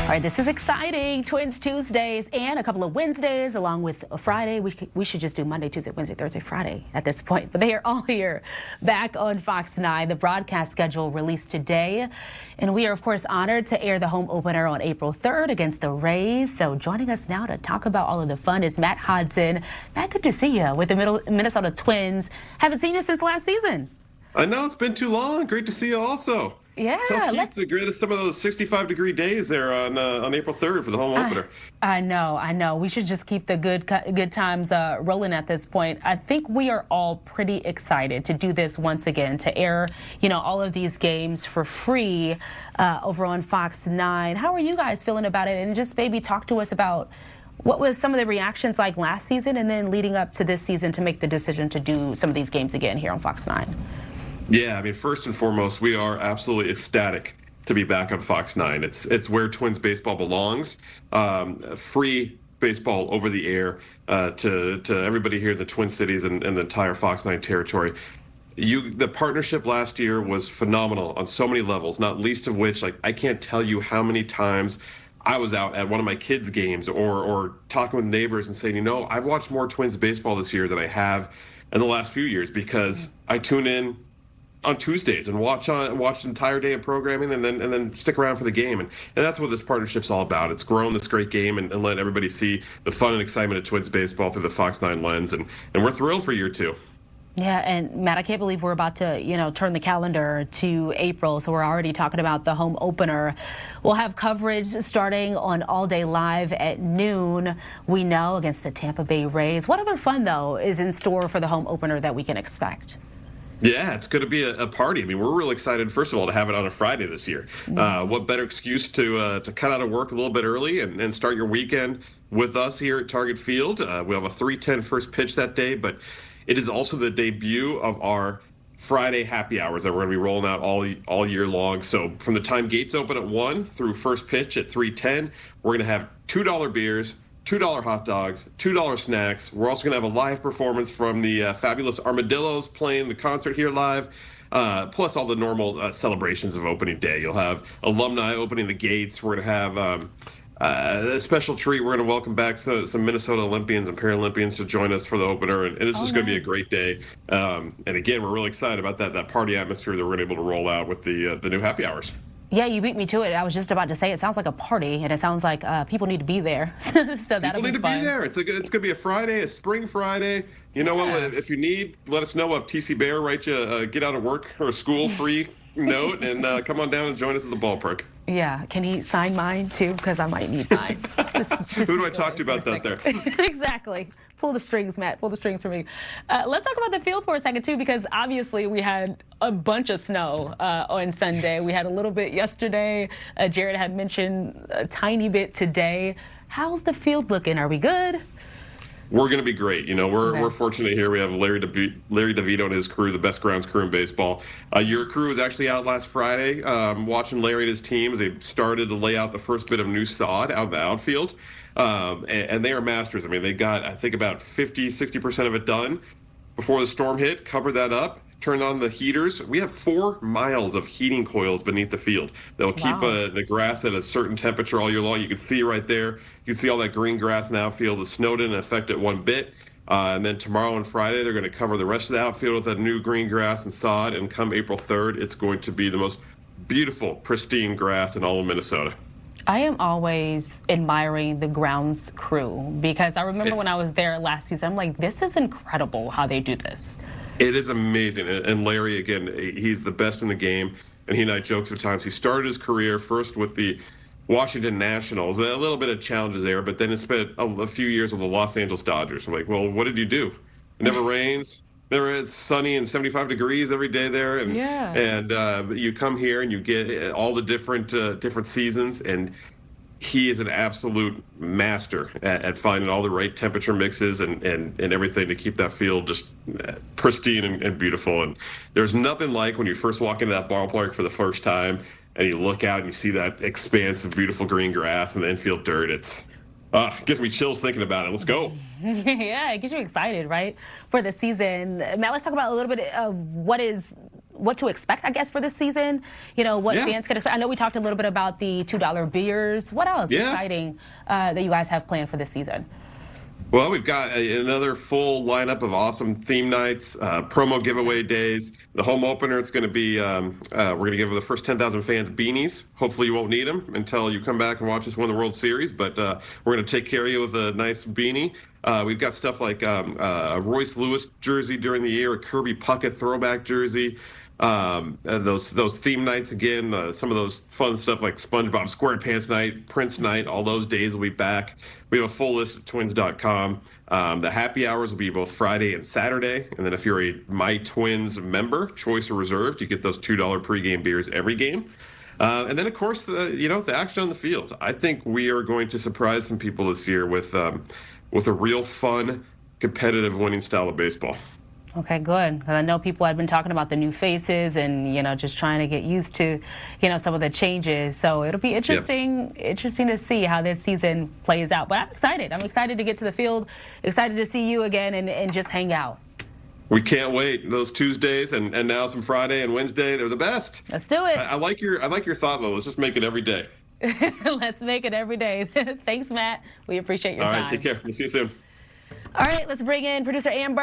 All right, this is exciting. Twins Tuesdays and a couple of Wednesdays along with a Friday. We should just do Monday, Tuesday, Wednesday, Thursday, Friday at this point. But they are all here back on Fox 9. The broadcast schedule released today. And we are, of course, honored to air the home opener on April 3rd against the Rays. So joining us now to talk about all of the fun is Matt Hodson. Matt, good to see you with the Minnesota Twins. Haven't seen you since last season. I know, it's been too long. Great to see you also. Yeah, tell Keith to get us some of those 65-degree days there on April 3rd for the home opener. I know. We should just keep the good times rolling at this point. I think we are all pretty excited to do this once again, to air, all of these games for free over on Fox 9. How are you guys feeling about it? And just maybe talk to us about what was some of the reactions like last season and then leading up to this season to make the decision to do some of these games again here on Fox 9. Yeah, I mean, first and foremost, we are absolutely ecstatic to be back on Fox 9. It's where Twins baseball belongs. Free baseball over the air to everybody here in the Twin Cities and the entire Fox 9 territory. The partnership last year was phenomenal on so many levels, not least of which, I can't tell you how many times I was out at one of my kids' games or talking with neighbors and saying, I've watched more Twins baseball this year than I have in the last few years because I tune in on Tuesdays and watch an entire day of programming and then stick around for the game. And that's what this partnership's all about. It's grown this great game and let everybody see the fun and excitement of Twins baseball through the Fox 9 lens. And we're thrilled for year two. Yeah, and Matt, I can't believe we're about to, turn the calendar to April, so we're already talking about the home opener. We'll have coverage starting on All Day Live at noon, we know, against the Tampa Bay Rays. What other fun, though, is in store for the home opener that we can expect? Yeah, it's going to be a party. I mean, we're real excited, first of all, to have it on a Friday this year. What better excuse to cut out of work a little bit early and start your weekend with us here at Target Field. We have a 3:10 first pitch that day, but it is also the debut of our Friday happy hours that we're going to be rolling out all year long. So from the time gates open at 1 through first pitch at 3:10, we're going to have $2 beers, $2 hot dogs, $2 snacks. We're also going to have a live performance from the fabulous Armadillos playing the concert here live, plus all the normal celebrations of opening day. You'll have alumni opening the gates. We're going to have a special treat. We're going to welcome back some Minnesota Olympians and Paralympians to join us for the opener, and it's just going to be a great day. And again, we're really excited about that party atmosphere that we're going to be able to roll out with the new happy hours. Yeah, you beat me to it. I was just about to say it sounds like a party, and it sounds like people need to be there. So that'll be fun. People need to be there. It's going to be a Friday, a spring Friday. You know what? If you need, let us know. We'll have TC Bear write you a get out of work or school free note, and come on down and join us at the ballpark. Yeah, can he sign mine too? Because I might need mine. Who do I talk to about that there? Exactly. Pull the strings, Matt. Pull the strings for me. Let's talk about the field for a second, too, because obviously we had a bunch of snow on Sunday. Yes. We had a little bit yesterday. Jared had mentioned a tiny bit today. How's the field looking? Are we good? We're going to be great. We're fortunate here. We have Larry DeVito and his crew, the best grounds crew in baseball. Your crew was actually out last Friday watching Larry and his team as they started to lay out the first bit of new sod out in the outfield. And they are masters. I mean, they got, I think, about 50-60% of it done before the storm hit, covered that up, turned on the heaters. We have 4 miles of heating coils beneath the field that will keep the grass at a certain temperature all year long. You can see right there. You can see all that green grass in the outfield. The snow didn't affect it one bit. And then tomorrow and Friday, they're going to cover the rest of the outfield with that new green grass and sod. And come April 3rd, it's going to be the most beautiful, pristine grass in all of Minnesota. I am always admiring the grounds crew because I remember when I was there last season, I'm like, this is incredible how they do this. It is amazing. And Larry, again, he's the best in the game. And he and I jokes at times. He started his career first with the Washington Nationals, a little bit of challenges there, but then he spent a few years with the Los Angeles Dodgers. I'm like, well, what did you do? It never rains. It's sunny and 75 degrees every day there, and you come here and you get all the different seasons, and he is an absolute master at finding all the right temperature mixes and everything to keep that field just pristine and beautiful. And there's nothing like when you first walk into that ballpark for the first time and you look out and you see that expanse of beautiful green grass and the infield dirt. It gives me chills thinking about it. Let's go. Yeah, it gets you excited, right, for the season. Matt, let's talk about a little bit of what is what to expect, I guess, for this season. You know, what fans can expect. I know we talked a little bit about the $2 beers. What else exciting that you guys have planned for this season? Well, we've got another full lineup of awesome theme nights, promo giveaway days. The home opener, it's going to be, we're going to give the first 10,000 fans beanies. Hopefully you won't need them until you come back and watch us win the World Series, but we're going to take care of you with a nice beanie. We've got stuff like a Royce Lewis jersey during the year, a Kirby Puckett throwback jersey. Those theme nights again, some of those fun stuff like SpongeBob SquarePants night, Prince night, all those days will be back. We have a full list at twins.com. The happy hours will be both Friday and Saturday. And then if you're a My Twins member, choice or reserved, you get those $2 pregame beers every game. And then, of course, the action on the field. I think we are going to surprise some people this year with a real fun, competitive winning style of baseball. Okay, good. Because I know people had been talking about the new faces and, just trying to get used to, some of the changes. So it'll be interesting to see how this season plays out. But I'm excited. I'm excited to get to the field, excited to see you again and just hang out. We can't wait. Those Tuesdays and now some Friday and Wednesday, they're the best. Let's do it. I like your thought, though. Let's just make it every day. Let's make it every day. Thanks, Matt. We appreciate your time. All right, take care. We'll see you soon. All right, let's bring in producer Amber.